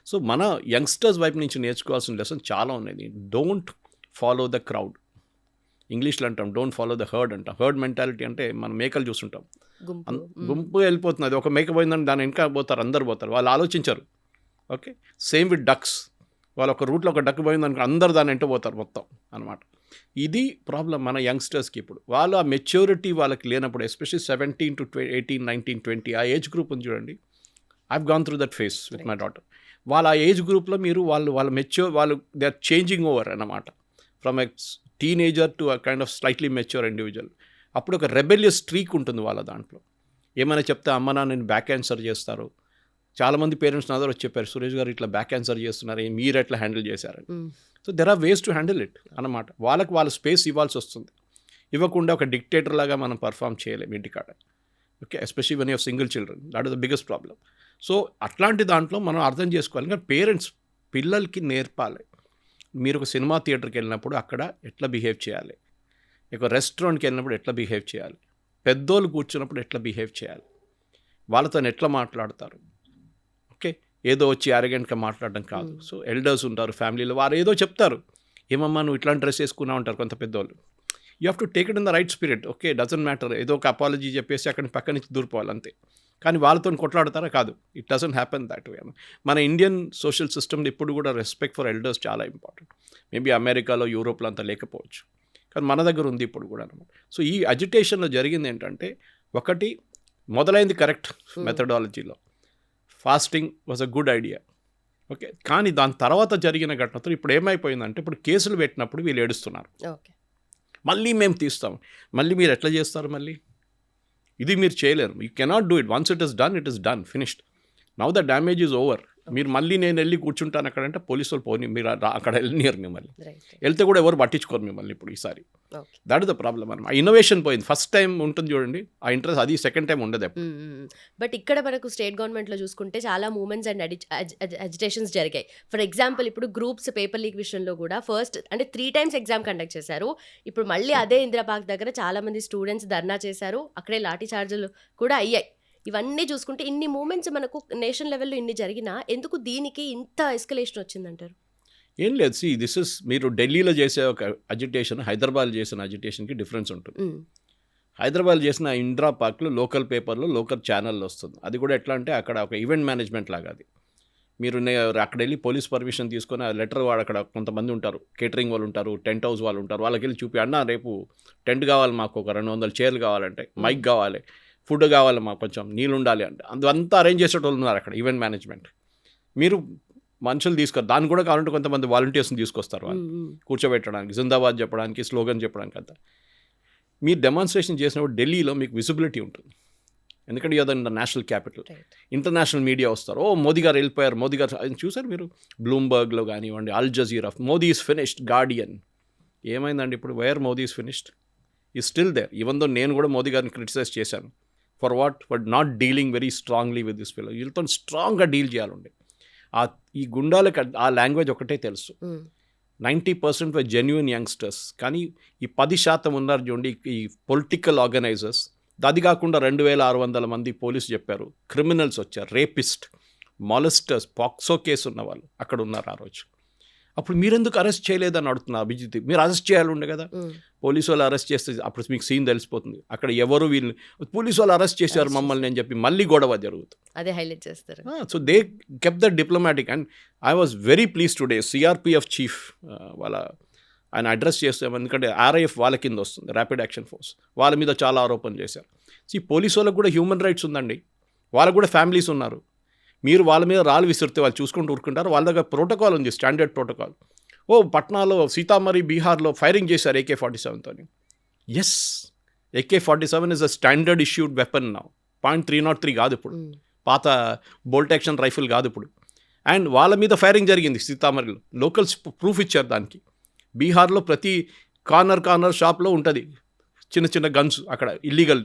So మన యంగ్స్టర్స్ వైపు నుంచి నేర్చుకోవాల్సిన లెసన్ చాలా ఉన్నాయి. డోంట్ ఫాలో ద క్రౌడ్, ఇంగ్లీష్లో అంటాం డోంట్ ఫాలో ద హర్డ్ అంటాం. హర్డ్ మెంటాలిటీ అంటే మనం మేకలు చూస్తుంటాం, గుంపు వెళ్ళిపోతుంది, అది ఒక మేక పోయిందని దాని వెనక పోతారు, అందరు పోతారు, వాళ్ళు ఆలోచించరు. ఓకే, సేమ్ విత్ డక్స్, వాళ్ళు ఒక రూట్లో ఒక డక్ పోయిందనుకో అందరు దాన్ని వెంట పోతారు మొత్తం అనమాట. ఇది ప్రాబ్లం మన యంగ్స్టర్స్కి. ఇప్పుడు వాళ్ళు ఆ మెచ్యూరిటీ వాళ్ళకి లేనప్పుడు, ఎస్పెషల్లీ 17 to 18, 19, 20 ఆ ఏజ్ గ్రూప్ ఉంది చూడండి, I have gone through that face with my daughter. వాళ్ళ ఆ ఏజ్ గ్రూప్లో మీరు వాళ్ళ మెచ్యూర్, వాళ్ళు దే ఆర్ చేంజింగ్ ఓవర్ అన్నమాట, from a teenager to a kind of slightly mature individual. అప్పుడు ఒక రెబెలియస్ స్ట్రీక్ ఉంటుంది వాళ్ళ దాంట్లో, ఏమైనా చెప్తే అమ్మ నాన్నని బ్యాక్ ఆన్సర్ చేస్తారు. చాలామంది పేరెంట్స్ నా దగ్గర వచ్చి చెప్పారు, సురేష్ గారు ఇట్లా బ్యాక్ ఆన్సర్ చేస్తున్నారు, మీరు ఎట్లా హ్యాండిల్ చేశారని. So there are ways to handle it అన్నమాట. వాళ్ళ స్పేస్ ఇవ్వాల్సి వస్తుంది, ఇవ్వకుండా ఒక డిక్టేటర్ లాగా మనం పర్ఫామ్ చేయలేము ఇంటికాడ. Okay, especially when you have single children, that is the biggest problem. So అట్లాంటి దాంట్లో మనం అర్థం చేసుకోవాలి, కానీ పేరెంట్స్ పిల్లలకి నేర్పాలి. మీరు ఒక సినిమా థియేటర్కి వెళ్ళినప్పుడు అక్కడ ఎట్లా బిహేవ్ చేయాలి, ఒక రెస్టారెంట్కి వెళ్ళినప్పుడు ఎట్లా బిహేవ్ చేయాలి, పెద్దోళ్ళు కూర్చున్నప్పుడు ఎట్లా బిహేవ్ చేయాలి, వాళ్ళతో ఎట్లా మాట్లాడతారు. ఓకే, ఏదో వచ్చి అరగెంట్గా మాట్లాడడం కాదు. సో ఎల్డర్స్ ఉంటారు ఫ్యామిలీలో, వారు ఏదో చెప్తారు, ఏమమ్మా నువ్వు ఇట్లాంటి డ్రెస్ వేసుకున్నా ఉంటారు కొంత పెద్దోళ్ళు. You have to take it in the right spirit. Okay, doesn't matter, ఏదో ఒక అపాలజీ చెప్పేసి అక్కడి పక్క నుంచి దూరిపోవాలి అంతే. కానీ వాళ్ళతో కొట్లాడతారా, కాదు, it doesn't happen that way. మన ఇండియన్ సోషల్ సిస్టమ్లో ఇప్పుడు కూడా రెస్పెక్ట్ ఫర్ ఎల్డర్స్ చాలా ఇంపార్టెంట్. మేబీ అమెరికాలో, యూరోప్లో అంతా లేకపోవచ్చు, కానీ మన దగ్గర ఉంది ఇప్పుడు కూడా అనమాట. సో ఈ అజిటేషన్లో జరిగింది ఏంటంటే, ఒకటి మొదలైంది కరెక్ట్ మెథడాలజీలో, fasting was a good idea. Okay, కానీ దాని తర్వాత జరిగిన ఘటనతో ఇప్పుడు ఏమైపోయిందంటే, ఇప్పుడు కేసులు పెట్టినప్పుడు వీళ్ళు ఏడుస్తున్నారు, మళ్ళీ మేము తీస్తాం, మళ్ళీ మీరు ఎట్లా చేస్తారు, మళ్ళీ ఇది మీరు చేయలేరు. You cannot do it. Once it is done, it is done, finished. Now the damage is over. మీరు మళ్ళీ నేను వెళ్ళి కూర్చుంటాను అక్కడంటే పోలీసు వాళ్ళు పోనీ, మీరు అక్కడ వెళ్ళనియరు మిమ్మల్ని, వెళ్తే కూడా ఎవరు పట్టించుకోరు మిమ్మల్ని ఇప్పుడు ఈసారి. దట్ ఇస్ ద ప్రాబ్లమ్ అనమాట. ఇన్నోవేషన్ పోయింది. ఫస్ట్ టైం ఉంటుంది చూడండి ఆ ఇంట్రెస్ట్, అది సెకండ్ టైం ఉండదు. బట్ ఇక్కడ మనకు స్టేట్ గవర్నమెంట్లో చూసుకుంటే చాలా మూవ్మెంట్స్ అండ్ అజిటేషన్స్ జరిగాయి. ఫర్ ఎగ్జాంపుల్ ఇప్పుడు గ్రూప్స్ పేపర్ లీక్ విషయంలో కూడా ఫస్ట్ అంటే 3 times ఎగ్జామ్ కండక్ట్ చేశారు. ఇప్పుడు మళ్ళీ అదే ఇందిరా పార్క్ దగ్గర చాలా మంది స్టూడెంట్స్ ధర్నా చేశారు, అక్కడే లాఠీ చార్జీలు కూడా అయ్యాయి. ఇవన్నీ చూసుకుంటే ఇన్ని మూమెంట్స్ మనకు నేషన్ లెవెల్లో ఇన్ని జరిగినా ఎందుకు దీనికి ఇంత ఎస్కలేషన్ వచ్చిందంటారు? ఏం లేదు, దిస్ ఇస్ మీరు ఢిల్లీలో చేసే ఒక అజిటేషన్, హైదరాబాద్ చేసిన అజిటేషన్కి డిఫరెన్స్ ఉంటుంది. హైదరాబాద్ చేసిన ఇందిరా పార్క్లో లోకల్ పేపర్లో, లోకల్ ఛానల్లో వస్తుంది. అది కూడా ఎట్లా అంటే అక్కడ ఒక ఈవెంట్ మేనేజ్మెంట్ లాగా. అది మీరు అక్కడ వెళ్ళి పోలీస్ పర్మిషన్ తీసుకొని ఆ లెటర్, వాడు అక్కడ కొంతమంది ఉంటారు, కేటరింగ్ వాళ్ళు ఉంటారు, టెంట్ హౌస్ వాళ్ళు ఉంటారు, వాళ్ళకి వెళ్ళి చూపి, అన్న రేపు టెంట్ కావాలి మాకు, ఒక 200 చైర్లు కావాలంటే, మైక్ కావాలి, ఫుడ్ కావాలి మాకు, కొంచెం నీళ్ళు ఉండాలి అంటే, అంతా అరేంజ్ చేసేటోళ్ళు ఉన్నారు అక్కడ ఈవెంట్ మేనేజ్మెంట్. మీరు మనుషులు తీసుకొని దాన్ని కూడా కావాలంటే కొంతమంది వాలంటీర్స్ని తీసుకొస్తారు వాళ్ళు కూర్చోబెట్టడానికి, జిందాబాద్ చెప్పడానికి, స్లోగన్ చెప్పడానికి అంతా. మీరు డెమాన్స్ట్రేషన్ చేసినప్పుడు ఢిల్లీలో మీకు విజిబిలిటీ ఉంటుంది, ఎందుకంటే ఇదే నేషనల్ క్యాపిటల్. ఇంటర్నేషనల్ మీడియా వస్తారు, ఓ మోదీ గారు వెళ్ళిపోయారు, మోదీ గారు చూసారు మీరు బ్లూంబర్గ్లో కానివ్వండి, Al Jazeera, Modi is finished, Guardian. ఏమైందండి ఇప్పుడు? Where Modi is finished? ఈ స్టిల్ దేర్. ఈవెన్ దో నేను కూడా మోదీ గారిని క్రిటిసైజ్ చేశాను for not dealing very strongly with this fellow. వీళ్ళతో స్ట్రాంగ్గా డీల్ చేయాలండి. ఈ గుండాలకు ఆ లాంగ్వేజ్ ఒకటే తెలుసు. 90% వర్ జెన్యున్ యంగ్స్టర్స్. కానీ ఈ 10% ఉన్నారు చూడండి ఈ పొలిటికల్ ఆర్గనైజర్స్. అది కాకుండా 2600 మంది పోలీసు చెప్పారు, క్రిమినల్స్ వచ్చారు, రేపిస్ట్, మాలెస్టర్స్, పాక్సో కేసు ఉన్న వాళ్ళు అక్కడ ఉన్నారు ఆ రోజు. అప్పుడు మీరెందుకు అరెస్ట్ చేయలేదని అడుగుతున్నా అభిజిత్. మీరు అరెస్ట్ చేయాలి ఉండే కదా. పోలీసు వాళ్ళు అరెస్ట్ చేస్తే అప్పుడు మీకు సీన్ తెలిసిపోతుంది. అక్కడ ఎవరు వీళ్ళు పోలీసు వాళ్ళు అరెస్ట్ చేశారు మమ్మల్ని అని చెప్పి మళ్ళీ గొడవ జరుగుతుంది. అదే హైలైట్ చేస్తారు. So they కెప్ the diplomatic. And I was very please today CRPF chief ఆయన అడ్రస్ చేస్తాం, ఎందుకంటే ఆర్ఐఎఫ్ వాళ్ళ కింద వస్తుంది, ర్యాపిడ్ యాక్షన్ ఫోర్స్. వాళ్ళ మీద చాలా ఆరోపణలు చేశారు. ఈ పోలీసు వాళ్ళకు కూడా హ్యూమన్ రైట్స్ ఉందండి, వాళ్ళకు కూడా ఫ్యామిలీస్ ఉన్నారు. మీరు వాళ్ళ మీద రాళ్ళు విసిరితే వాళ్ళు చూసుకుంటూ ఊరుకుంటారు. వాళ్ళ దగ్గర ప్రోటోకాల్ ఉంది, స్టాండర్డ్ ప్రోటోకాల్. ఓ పట్నాలో, సీతామరి, బీహార్లో ఫైరింగ్ చేశారు AK-47తో. Yes, AK-47 is a standard issued weapon now. .303 కాదు ఇప్పుడు, పాత బోల్ట్ యాక్షన్ రైఫిల్ కాదు ఇప్పుడు. అండ్ వాళ్ళ మీద ఫైరింగ్ జరిగింది సీతామరిలో. లోకల్స్ ప్రూఫ్ ఇచ్చారు దానికి. బీహార్లో ప్రతి కార్నర్ షాప్లో ఉంటుంది చిన్న చిన్న గన్స్, అక్కడ ఇల్లీగల్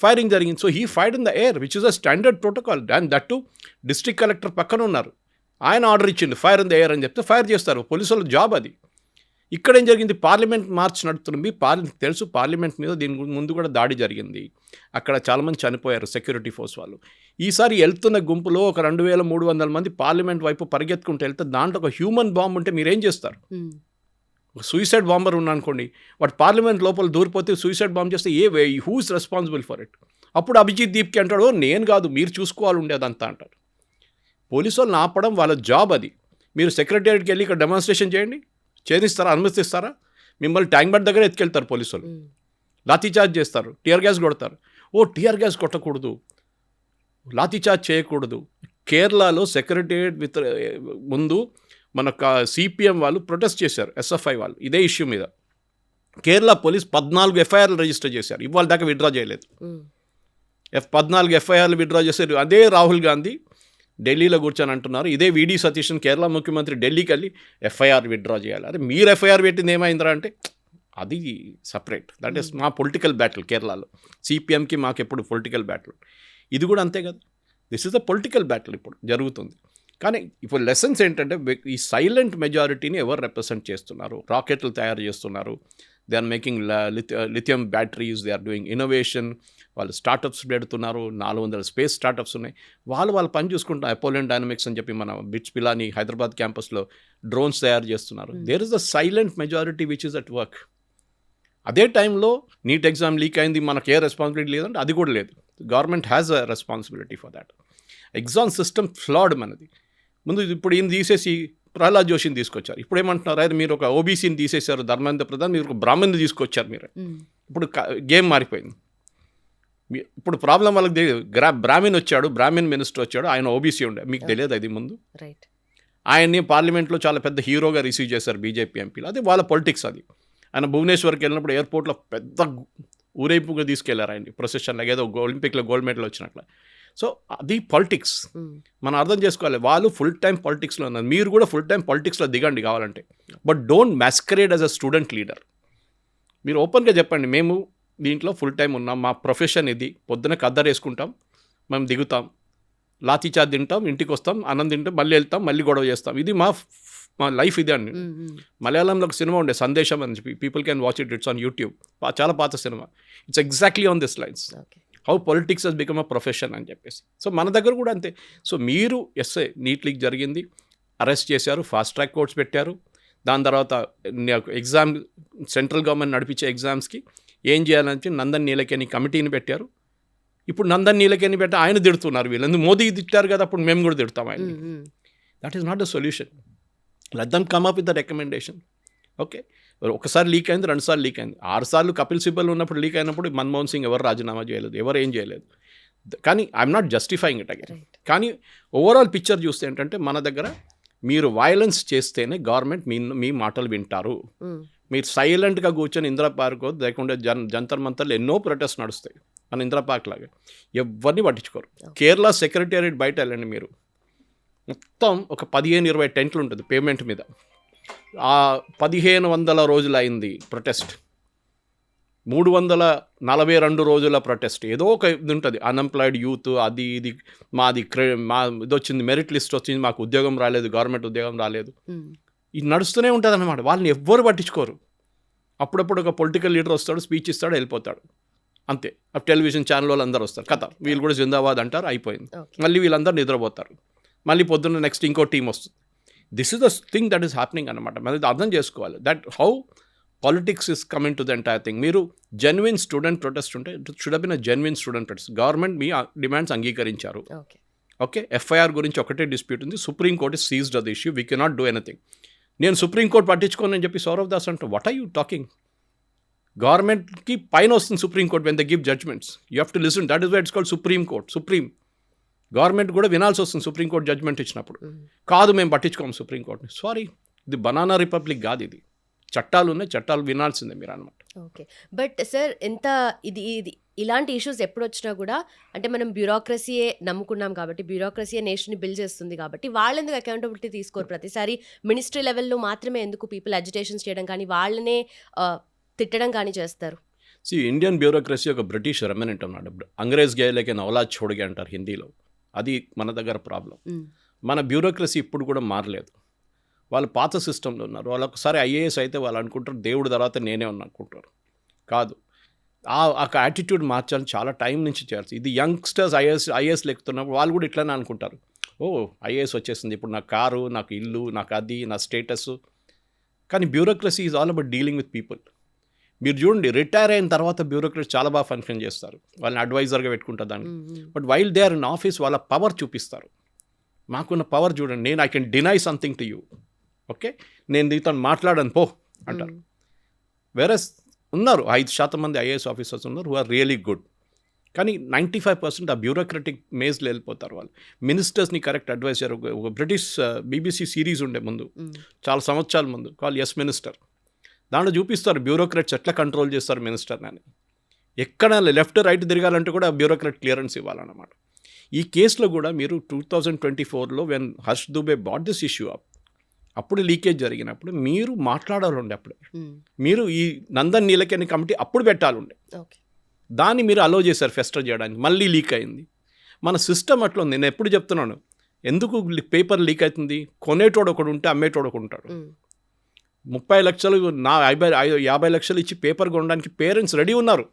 ఫైరింగ్ జరిగింది. So he fired in the air which is a standard protocol. And that to district collector పక్కన ఉన్నారు, ఆయన ఆర్డర్ ఇచ్చింది ఫైర్ ఇన్ ద ఎయిర్ అని చెప్తే ఫైర్ చేస్తారు. పోలీసుల జాబ్ అది. ఇక్కడ ఏం జరిగింది, పార్లమెంట్ మార్చ్ నడుతుంది. తెలుసు పార్లమెంట్ మీద దీని ముందు కూడా దాడి జరిగింది, అక్కడ చాలామంది చనిపోయారు సెక్యూరిటీ ఫోర్స్ వాళ్ళు. ఈసారి వెళ్తున్న గుంపులో ఒక 2300 మంది పార్లమెంట్ వైపు పరిగెత్తుకుంటూ వెళ్తే దాంట్లో ఒక హ్యూమన్ బాంబ్ ఉంటే మీరేం చేస్తారు? సూసైడ్ బాంబర్ ఉన్నా అనుకోండి, వాడు పార్లమెంట్ లోపల దూరిపోతే సూసైడ్ బాంబ్ చేస్తే who is responsible for it? అప్పుడు అభిజిత్ దీప్కి అంటాడు, నేను కాదు మీరు చూసుకోవాలి ఉండేదంతా అంటారు. పోలీసు వాళ్ళని ఆపడం వాళ్ళ జాబ్ అది. మీరు సెక్రటేరియట్కి వెళ్ళి ఇక్కడ డెమాన్స్ట్రేషన్ చేయండి, చేదిస్తారా, అనుమతిస్తారా? మిమ్మల్ని ట్యాంక్ బండ్ దగ్గర ఎత్తుకెళ్తారు పోలీసు వాళ్ళు, లాఠీచార్జ్ చేస్తారు, టియర్ గ్యాస్ కొడతారు. టియర్ గ్యాస్ కొట్టకూడదు, లాఠీచార్జ్ చేయకూడదు. కేరళలో సెక్రటేరియట్ ముందు మన సిపిఎం వాళ్ళు ప్రొటెస్ట్ చేశారు, SFI వాళ్ళు, ఇదే ఇష్యూ మీద. కేరళ పోలీస్ 14 FIRలు రిజిస్టర్ చేశారు, ఇవాళ దాకా విత్డ్రా చేయలేదు. 14 FIRలు విత్డ్రా చేశారు. అదే రాహుల్ గాంధీ ఢిల్లీలో కూర్చొని అంటున్నారు, ఇదే VD సతీష్ని కేరళ ముఖ్యమంత్రి ఢిల్లీకి వెళ్ళి FIR విత్డ్రా చేయాలి. అరే మీరు FIR పెట్టింది ఏమైందిరా అంటే అది సపరేట్, దట్ ఈస్ మా పొలిటికల్ బ్యాటిల్. కేరళలో సిపిఎంకి మాకు ఎప్పుడు పొలిటికల్ బ్యాటిల్, ఇది కూడా అంతే కదా. This is a political battle ఇప్పుడు జరుగుతుంది. కానీ ఇప్పుడు లెసన్స్ ఏంటంటే, ఈ సైలెంట్ మెజారిటీని ఎవరు రిప్రజెంట్ చేస్తున్నారు? రాకెట్లు తయారు చేస్తున్నారు, they are making lithium batteries, they are doing innovation, వాళ్ళు స్టార్టప్స్ పెడుతున్నారు, 400 స్పేస్ స్టార్టప్స్ ఉన్నాయి. వాళ్ళు పని చూసుకుంటున్నారు. అపోలియన్ డైనమిక్స్ అని చెప్పి మన బిట్స్ పిలాని హైదరాబాద్ క్యాంపస్లో డ్రోన్స్ తయారు చేస్తున్నారు. There is a silent majority which is at work. అదే టైంలో నీట్ ఎగ్జామ్ లీక్ అయింది, మనకు ఏ రెస్పాన్సిబిలిటీ లేదంటే అది కూడా లేదు. Government has a responsibility for that. Exam system ఫ్లాడ్ మనది. ముందు ఇప్పుడు ఈయన తీసేసి ప్రహ్లాద్ జోషిని తీసుకొచ్చారు. ఇప్పుడు ఏమంటున్నారు, అయితే మీరు ఒక ఓబీసీని తీసేశారు, ధర్మేంద్ర ప్రధాన్, మీరు ఒక బ్రాహ్మణ్ని తీసుకొచ్చారు మీరు. ఇప్పుడు గేమ్ మారిపోయింది. ఇప్పుడు ప్రాబ్లం వాళ్ళకి బ్రాహ్మణ్ వచ్చాడు, బ్రాహ్మణ్ మినిస్టర్ వచ్చాడు, ఆయన ఓబీసీ ఉండే, మీకు తెలియదు అది ముందు. ఆయన్ని పార్లమెంట్లో చాలా పెద్ద హీరోగా రిసీవ్ చేశారు బీజేపీ ఎంపీలు. అది వాళ్ళ పొలిటిక్స్. అది ఆయన భువనేశ్వర్కి వెళ్ళినప్పుడు ఎయిర్పోర్ట్లో పెద్ద ఊరేపుగా తీసుకెళ్లారు ఆయన్ని ప్రొసెషన్ లాగా, ఏదో ఒలింపిక్లో గోల్డ్ మెడల్ వచ్చినట్ల. సో అది పాలిటిక్స్, మనం అర్థం చేసుకోవాలి. వాళ్ళు ఫుల్ టైం పాలిటిక్స్లో ఉన్నారు, మీరు కూడా ఫుల్ టైం పాలిటిక్స్లో దిగండి కావాలంటే. But don't masquerade as a student leader. మీరు ఓపెన్గా చెప్పండి, మేము దీంట్లో ఫుల్ టైం ఉన్నాం, మా ప్రొఫెషన్ ఇది, పొద్దున కద్దరు వేసుకుంటాం, మేము దిగుతాం, లాఠీచార్జ్ తింటాం, ఇంటికి వస్తాం, అన్నం తింటాం, మళ్ళీ వెళ్తాం, మళ్ళీ గొడవ చేస్తాం, ఇది మా లైఫ్ ఇదే అండి. మలయాళంలో ఒక సినిమా ఉండే సందేశం అని చెప్పి, people can watch it, it's on YouTube, చాలా పాత సినిమా. It's exactly on this lines, how politics has become a profession అని చెప్పేసి. సో మన దగ్గర కూడా అంతే. సో మీరు నీట్ లీక్ జరిగింది, అరెస్ట్ చేశారు, ఫాస్ట్ ట్రాక్ కోర్ట్స్ పెట్టారు. దాని తర్వాత ఎగ్జామ్ సెంట్రల్ గవర్నమెంట్ నడిపించే ఎగ్జామ్స్కి ఏం చేయాలని నందన్ నీలకేని కమిటీని పెట్టారు. ఇప్పుడు నందన్ నీలకేని పెట్టి ఆయన తిడుతున్నారు, వీళ్ళు మోదీ తిట్టారు కదా, అప్పుడు మేము కూడా తిడతాం ఆయన. That is not the solution. Let them come up with the recommendation. Okay, ఒకసారి లీక్ అయింది, 2 సార్లు లీక్ అయింది, 6 సార్లు కపిల్ సిబల్ ఉన్నప్పుడు లీక్ అయినప్పుడు మన్మోహన్ సింగ్ ఎవరు రాజీనామా చేయలేదు, ఎవరు ఏం చేయలేదు. కానీ I'm not justifying it again. కానీ ఓవరాల్ పిక్చర్ చూస్తే ఏంటంటే, మన దగ్గర మీరు వైలెన్స్ చేస్తేనే గవర్నమెంట్ మీ మాటలు వింటారు. మీరు సైలెంట్గా కూర్చొని ఇందిరా పార్క్ లేకుండా జంతర్ మంతర్లు ఎన్నో ప్రొటెస్ట్ నడుస్తాయి మన ఇందిరా పార్క్ లాగా, ఎవరిని పట్టించుకోరు. కేరళ సెక్రటేరియట్ బయట వెళ్ళండి మీరు, మొత్తం ఒక 15-20 టెంట్లు ఉంటుంది పేమెంట్ మీద. ఆ 1500 రోజులు అయింది ప్రొటెస్ట్, 342 రోజుల ప్రొటెస్ట్. ఏదో ఒక ఇది ఉంటుంది, అన్ఎంప్లాయిడ్ యూత్ అది ఇది, మాది ఇది వచ్చింది, మెరిట్ లిస్ట్ వచ్చింది, మాకు ఉద్యోగం రాలేదు, గవర్నమెంట్ ఉద్యోగం రాలేదు, ఇది నడుస్తూనే ఉంటుంది అన్నమాట. వాళ్ళని ఎవ్వరు పట్టించుకోరు. అప్పుడప్పుడు ఒక పొలిటికల్ లీడర్ వస్తాడు, స్పీచ్ ఇస్తాడు, వెళ్ళిపోతాడు, అంతే. ఆ టెలివిజన్ ఛానల్ వాళ్ళు అందరూ వస్తారు, కథ వీళ్ళు కూడా జిందాబాద్ అంటారు, అయిపోయింది. మళ్ళీ వీళ్ళందరూ నిద్రపోతారు, మళ్ళీ పొద్దున్న నెక్స్ట్ ఇంకో టీం వస్తుంది. This is the thing that is happening అనమాట. మనం అర్థం చేసుకోవాలి that how politics is coming to the entire thing. మీరు జెన్యున్ స్టూడెంట్ ప్రొటెస్ట్ ఉంటే it should been a genuine student protest. Government మీ డిమాండ్స్ అంగీకరించారు, ఓకే. ఎఫ్ఐఆర్ గురించి ఒకటే డిస్ప్యూట్ ఉంది, Supreme Court seized the issue, we cannot do anything. నేను Supreme Court పట్టించుకోనని చెప్పి సౌరవ్ దాస్ అంటే వాట్ ఆర్ యూ టాకింగ్? గవర్నమెంట్కి పైన వస్తుంది Supreme Court when the give judgements, you have to listen, that is why it's called Supreme Court. Government కూడా వినాల్సి వస్తుంది సుప్రీంకోర్టు జడ్జ్మెంట్ ఇచ్చినప్పుడు. కాదు మేము పట్టించుకోము సుప్రీంకోర్టుని, సారీ, ఇది బనానా రిపబ్లిక్ కాదు, ఇది చట్టాలు ఉన్నాయి, చట్టాలు వినాల్సిందే మీరు అనమాట. ఓకే, బట్ సార్ ఎంత ఇది ఇలాంటి ఇష్యూస్ ఎప్పుడు వచ్చినా కూడా అంటే మనం బ్యూరోక్రసీయే నమ్ముకున్నాం కాబట్టి, బ్యూరోక్రసీయే నేషన్ని బిల్డ్ చేస్తుంది కాబట్టి వాళ్ళు ఎందుకు అకౌంటబిలిటీ తీసుకోరు? ప్రతిసారి మినిస్ట్రీ లెవెల్లో మాత్రమే ఎందుకు పీపుల్ అజిటేషన్స్ చేయడం కానీ వాళ్ళనే తిట్టడం కానీ చేస్తారు? ఇండియన్ బ్యూరోక్రసీ ఒక బ్రిటిష్ రెమినెంట్ అన్నాడు. అంగ్రేజ్ గేలకే నవలాజ్ చోడిగే అంటారు హిందీలో, అది మన దగ్గర ప్రాబ్లం. మన బ్యూరోక్రసీ ఇప్పుడు కూడా మారలేదు, వాళ్ళు పాత సిస్టంలో ఉన్నారు. వాళ్ళు ఒకసారి ఐఏఎస్ అయితే వాళ్ళు అనుకుంటారు దేవుడి తర్వాత నేనే ఉన్నా అనుకుంటారు. కాదు, ఆ యాటిట్యూడ్ మార్చాలని చాలా టైం నుంచి చేయాల్సి. ఇది యంగ్స్టర్స్ ఐఏఎస్లు ఎక్కుతున్నప్పుడు వాళ్ళు కూడా ఇట్లానే అనుకుంటారు, ఓ ఐఏఎస్ వచ్చేసింది, ఇప్పుడు నా కారు, నాకు ఇల్లు, నాకు అది, నా స్టేటస్. కానీ bureaucracy is all about dealing with people. మీరు చూడండి, రిటైర్ అయిన తర్వాత బ్యూరోక్రసీ చాలా బాగా ఫంక్షన్ చేస్తారు, వాళ్ళని అడ్వైజర్గా పెట్టుకుంటారు దాన్ని. But while they are in office వాళ్ళ పవర్ చూపిస్తారు. మాకున్న పవర్ చూడండి, నేను I can deny something to you, okay, నేను దీంతో మాట్లాడను పో అంటారు. వేరే ఉన్నారు 5% మంది ఐఏఎస్ ఆఫీసర్స్ ఉన్నారు హూ ఆర్ రియలీ గుడ్, కానీ 95% ఆ బ్యూరోక్రటిక్ మేజ్లో వెళ్ళిపోతారు వాళ్ళు. మినిస్టర్స్ని కరెక్ట్ అడ్వైజ్ చేయరు. ఒక బ్రిటిష్ BBC సిరీస్ ఉండే ముందు, చాలా సంవత్సరాల ముందు, కాల్ ఎస్ మినిస్టర్. దాంట్లో చూపిస్తారు బ్యూరోక్రాట్స్ ఎట్లా కంట్రోల్ చేస్తారు మినిస్టర్ని అని. ఎక్కడ లెఫ్ట్ రైట్ తిరగాలంటే కూడా బ్యూరోక్రాట్ క్లియరెన్స్ ఇవ్వాలన్నమాట. ఈ కేసులో కూడా మీరు 2024లో when Harsh Dubey brought this issue up, అప్పుడు లీకేజ్ జరిగినప్పుడు మీరు మాట్లాడాలండి. అప్పుడే మీరు ఈ నందన్ నీలకేని కమిటీ అప్పుడు పెట్టాలండి, దాన్ని మీరు అలో చేశారు ఫెస్టర్ చేయడానికి, మళ్ళీ లీక్ అయింది. మన సిస్టమ్ అట్లా ఉంది. నేను ఎప్పుడు చెప్తున్నాను, ఎందుకు పేపర్ లీక్ అవుతుంది? కొనేటోడు ఒకడు ఉంటే అమ్మేటోడు ఒకడు ఉంటాడు. 30 లక్షలు 50 లక్షలు ఇచ్చి పేపర్ కొనడానికి పేరెంట్స్ రెడీ ఉన్నారు.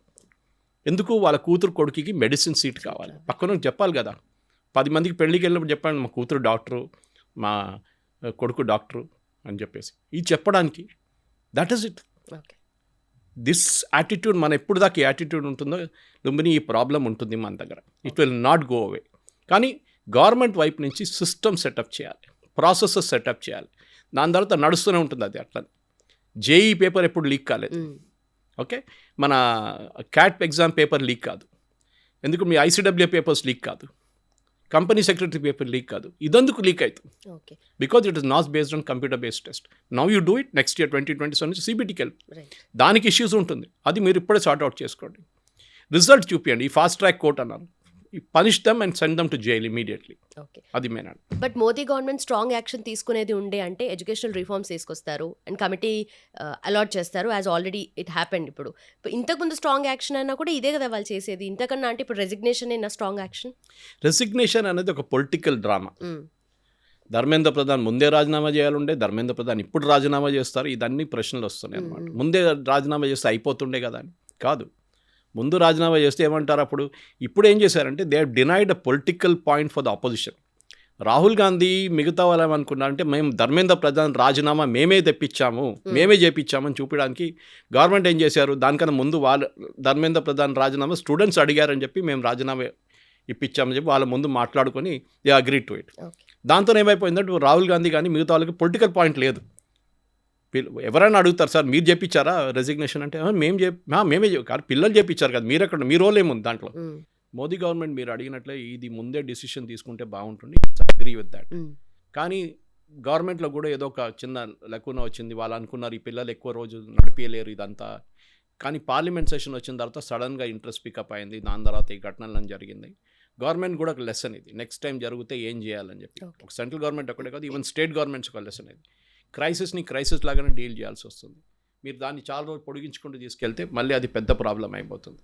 ఎందుకు? వాళ్ళ కూతురు కొడుకుకి మెడిసిన్ సీట్ కావాలి. పక్కన చెప్పాలి కదా, 10 మందికి పెళ్ళికి వెళ్ళినప్పుడు చెప్పండి మా కూతురు డాక్టరు, మా కొడుకు డాక్టరు అని చెప్పేసి, ఇది చెప్పడానికి. That is it. This attitude మన ఎప్పుడు దాకా యాటిట్యూడ్ ఉంటుందో లుంబిని ఈ ప్రాబ్లం ఉంటుంది మన దగ్గర. It will not go away. కానీ గవర్నమెంట్ వైపు నుంచి సిస్టమ్ సెటప్ చేయాలి, ప్రాసెసెస్ సెటప్ చేయాలి, దాని తర్వాత నడుస్తూనే ఉంటుంది అది. అట్లా జేఈ పేపర్ ఎప్పుడు లీక్ కాలేదు, ఓకే, మన క్యాట్ ఎగ్జామ్ పేపర్ లీక్ కాదు, ఎందుకు మీ ICWA పేపర్స్ లీక్ కాదు, కంపెనీ సెక్రటరీ పేపర్ లీక్ కాదు. ఇదందుకు లీక్ అవుతుంది, because it is not based on computer based test. Now you do it, next year 2027 నుంచి CBTకి వెళ్ళి దానికి ఇష్యూస్ ఉంటుంది, అది మీరు ఇప్పుడే సార్ట్అవుట్ చేసుకోండి, రిజల్ట్ చూపించండి. ఈ ఫాస్ట్ ట్రాక్ కోర్ట్ అన్నారు, punish them and send them to jail immediately. అది main. But Modi government strong action తీసుకునేది ఉండే అంటే ఎడ్యుకేషనల్ రిఫార్మ్స్ తీసుకొస్తారు అండ్ కమిటీ అలాట్ చేస్తారు, యాజ్ ఆల్రెడీ ఇట్ హ్యాపెండ్. ఇప్పుడు ఇంతకుముందు స్ట్రాంగ్ యాక్షన్ అయినా కూడా ఇదే కదా వాళ్ళు చేసేది. ఇంతకన్నా అంటే ఇప్పుడు రెసిగ్నేషన్ అయినా స్ట్రాంగ్ యాక్షన్. రెసిగ్నేషన్ అనేది ఒక పొలిటికల్ డ్రామా. ధర్మేంద్ర ప్రధాన్ ముందే రాజీనామా చేయాలండే, ధర్మేంద్ర ప్రధాన్ ఇప్పుడు రాజీనామా చేస్తారు, ఇదన్నీ ప్రశ్నలు వస్తున్నాయి అన్నమాట. ముందే రాజీనామా చేస్తే అయిపోతుండే కదా అని కాదు, ముందు రాజీనామా చేస్తే ఏమంటారు అప్పుడు. ఇప్పుడు ఏం చేశారంటే they have denied a political point for the opposition. Rahul Gandhi మిగతా వాళ్ళు ఏమనుకున్నారంటే మేము ధర్మేంద్ర ప్రధాన్ రాజీనామా మేమే తెప్పించాము, మేమే చేపించామని చూపించడానికి గవర్నమెంట్ ఏం చేశారు, దానికన్నా ముందు వాళ్ళు ధర్మేంద్ర ప్రధాన్ రాజీనామా స్టూడెంట్స్ అడిగారని చెప్పి మేము రాజీనామా ఇప్పించామని చెప్పి వాళ్ళ ముందు మాట్లాడుకొని దే అగ్రీ టు ఇట్. దాంతో ఏమైపోయిందంటే రాహుల్ గాంధీ కానీ మిగతా వాళ్ళకి పొలిటికల్ పాయింట్ లేదు. ఎవరైనా అడుగుతారు సార్ మీరు చేపించారా రెసిగ్నేషన్ అంటే, మేమే కానీ పిల్లలు చేపించారు కదా, మీరు ఎక్కడ, మీ రోల్ ఏముంది దాంట్లో. మోదీ గవర్నమెంట్ మీరు అడిగినట్లే ఇది ముందే డిసిషన్ తీసుకుంటే బాగుంటుంది, అగ్రీ విత్ దాట్. కానీ గవర్నమెంట్లో కూడా ఏదో ఒక చిన్న లెక్కున వచ్చింది, వాళ్ళు అనుకున్నారు ఈ పిల్లలు ఎక్కువ రోజు నడిపించలేరు ఇదంతా, కానీ పార్లమెంట్ సెషన్ వచ్చిన తర్వాత సడన్గా ఇంట్రెస్ట్ పికప్ అయింది, దాని తర్వాత ఈ ఘటనలను జరిగింది. గవర్నమెంట్ కూడా ఒక లెసన్ ఇది, నెక్స్ట్ టైం జరిగితే ఏం చేయాలని చెప్పి. ఒక సెంట్రల్ గవర్నమెంట్ ఒకటే కాదు, ఈవెన్ స్టేట్ గవర్నమెంట్స్ ఒక లెసన్ ఇది. క్రైసిస్ని క్రైసిస్ లాగానే డీల్ చేయాల్సి వస్తుంది. మీరు దాన్ని చాలా రోజులు పొడిగించుకుంటూ తీసుకెళ్తే మళ్ళీ అది పెద్ద ప్రాబ్లం అయిపోతుంది.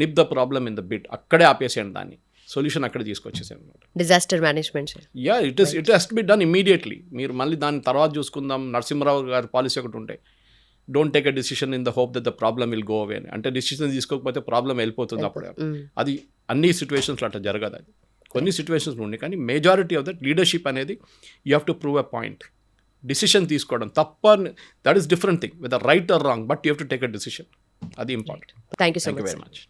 Nip the problem in the bit, అక్కడే ఆపేసేయండి, దాన్ని సొల్యూషన్ అక్కడ తీసుకొచ్చేసాను అనమాట. Disaster management. Yeah, it has to be done immediately. మీరు మళ్ళీ దాన్ని తర్వాత చూసుకుందాం, నరసింహరావు గారి పాలసీ ఒకటి ఉంటే, don't take a decision in the hope that the problem will go away అని. అంటే డిసిషన్ తీసుకోకపోతే ప్రాబ్లం వెళ్ళిపోతుంది అప్పుడే. అది అన్ని సిచ్యువేషన్స్లో అట్లా జరగదు. అది కొన్ని సిచ్యువేషన్స్ ఉండే, కానీ మెజారిటీ ఆఫ్ దట్ లీడర్షిప్ అనేది you have to prove a point. Decision తీసుకోవడం తప్ప, that is different thing, with right or wrong, but you have to take a decision. అది important. Thank you so very much.